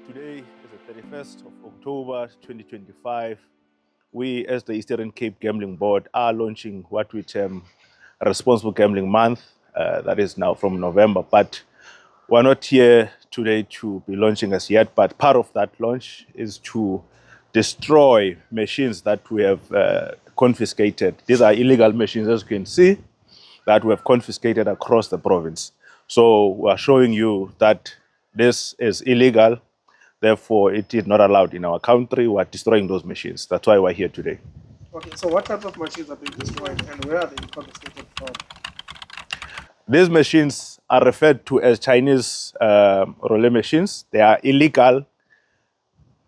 Today is the 31st of October 2025. We, as the Eastern Cape Gambling Board, are launching what we term a Responsible Gambling Month. That is now from November, but we're not here today to be launching as yet. But part of that launch is to destroy machines that we have confiscated. These are illegal machines, as you can see, that we have confiscated across the province. So we're showing you that this is illegal. Therefore, it is not allowed in our country. We're destroying those machines. That's why we're here today. Okay, so what type of machines are being destroyed and where are they confiscated from? These machines are referred to as Chinese roulette machines. They are illegal,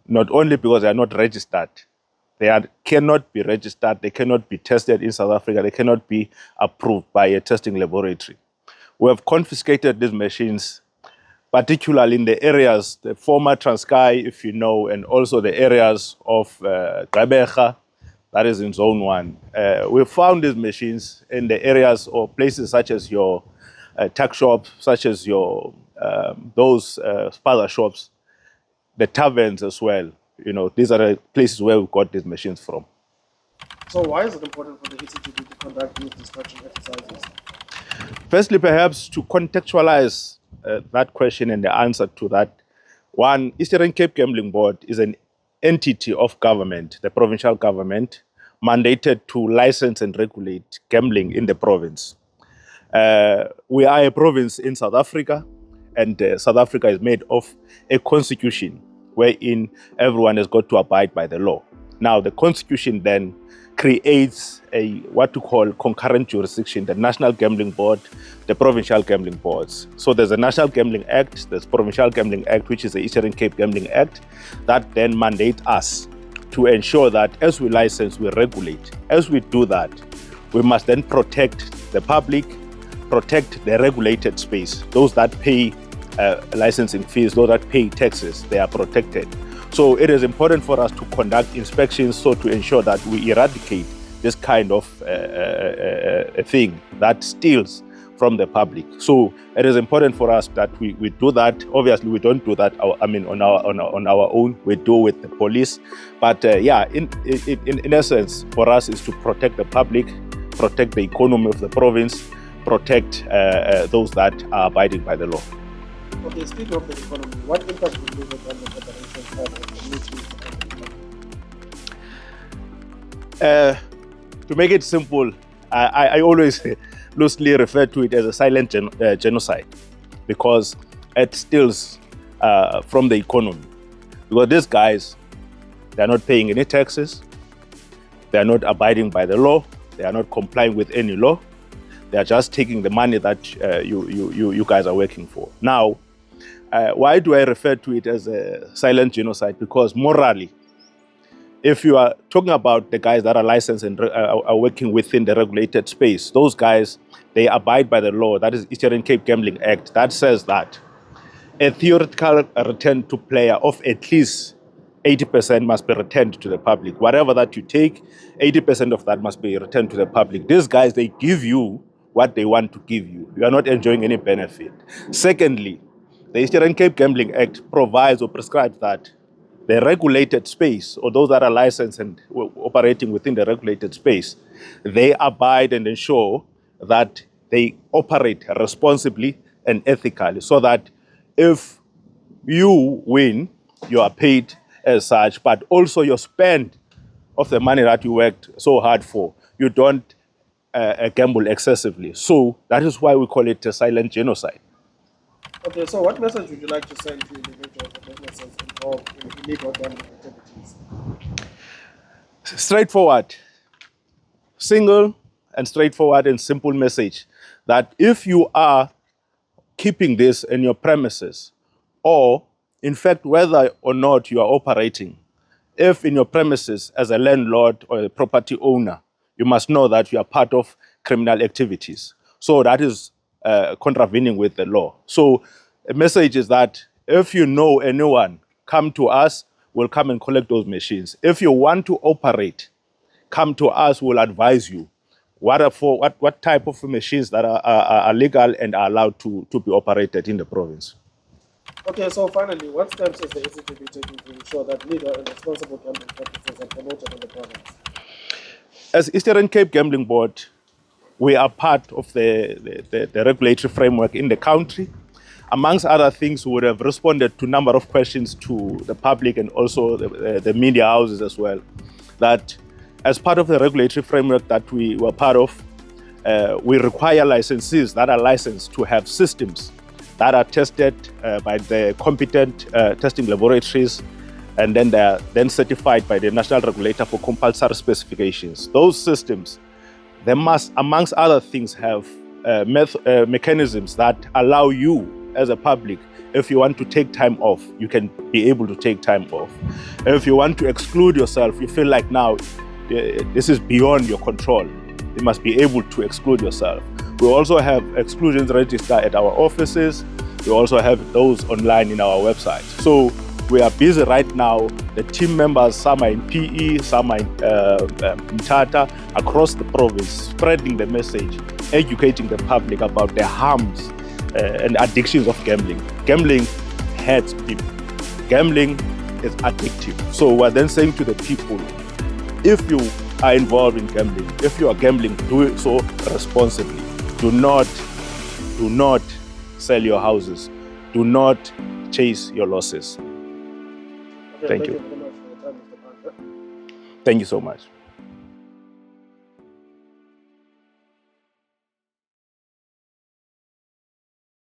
not only because they are not registered. Cannot be registered. They cannot be tested in South Africa. They cannot be approved by a testing laboratory. We have confiscated these machines, particularly in the areas, the former Transkei, if you know, and also the areas of Gqeberha, that is in Zone 1. We found these machines in the areas or places such as your tuck shops, such as your those spaza shops, the taverns as well. You know, these are the places where we got these machines from. So why is it important for the ECGB to conduct these destruction exercises? Firstly, perhaps to contextualize that question and the answer to that. One, Eastern Cape Gambling Board is an entity of government, the provincial government, mandated to license and regulate gambling in the province. We are a province in South Africa, and South Africa is made of a constitution wherein everyone has got to abide by the law. Now, the constitution then creates what to call concurrent jurisdiction, the National Gambling Board, the Provincial Gambling Boards. So there's a National Gambling Act, there's Provincial Gambling Act, which is the Eastern Cape Gambling Act, that then mandate us to ensure that as we license, we regulate. As we do that, we must then protect the public, protect the regulated space. Those that pay licensing fees, those that pay taxes, they are protected. So it is important for us to conduct inspections so to ensure that we eradicate this kind of a thing that steals from the public. So it is important for us that we do that. Obviously, we don't do that. On our own. We do with the police. But in essence, for us is to protect the public, protect the economy of the province, protect those that are abiding by the law. Okay, speaking of the economy, what impact will the government operations have on the communities and the economy? To make it simple, I always loosely refer to it as a silent genocide, because it steals from the economy. Because these guys, they're not paying any taxes, they're not abiding by the law, they are not complying with any law, they are just taking the money that you guys are working for. Now, why do I refer to it as a silent genocide? Because morally, if you are talking about the guys that are licensed and are working within the regulated space, those guys, they abide by the law. That is Eastern Cape Gambling Act. That says that a theoretical return to player of at least 80% must be returned to the public. Whatever that you take, 80% of that must be returned to the public. These guys, they give you what they want to give you. You are not enjoying any benefit. Secondly, the Eastern Cape Gambling Act provides or prescribes that the regulated space, or those that are licensed and operating within the regulated space, they abide and ensure that they operate responsibly and ethically, so that if you win, you are paid as such, but also your spend of the money that you worked so hard for, you don't gamble excessively. So that is why we call it a silent genocide. Okay, so what message would you like to send to individuals or businesses involved in illegal gambling activities? Straightforward, single and straightforward and simple message that if you are keeping this in your premises, or in fact, whether or not you are operating, if in your premises as a landlord or a property owner, you must know that you are part of criminal activities. So that is contravening with the law. So a message is that if you know anyone, come to us, we'll come and collect those machines. If you want to operate, come to us, we'll advise you what type of machines that are legal and are allowed to be operated in the province. Okay, so finally, what steps is the ECGB taking to ensure that legal and responsible gambling practices are promoted in the province? As Eastern Cape Gambling Board, we are part of the regulatory framework in the country. Amongst other things, we would have responded to a number of questions to the public and also the media houses as well. That as part of the regulatory framework that we were part of, we require licensees that are licensed to have systems that are tested by the competent testing laboratories, and then they are then certified by the national regulator for compulsory specifications. Those systems, they must, amongst other things, have mechanisms that allow you as a public, if you want to take time off, you can be able to take time off. If you want to exclude yourself, you feel like now this is beyond your control, you must be able to exclude yourself. We also have exclusions register at our offices. We also have those online in our website. So we are busy right now. The team members, some are in PE, some are in Tata, across the province, spreading the message, educating the public about the harms and addictions of gambling. Gambling hurts people. Gambling is addictive. So we're then saying to the people, if you are involved in gambling, if you are gambling, do it so responsibly. Do not sell your houses. Do not chase your losses. Okay, Thank you. Thank you very much for your time, Mr. Parker. Thank you so much.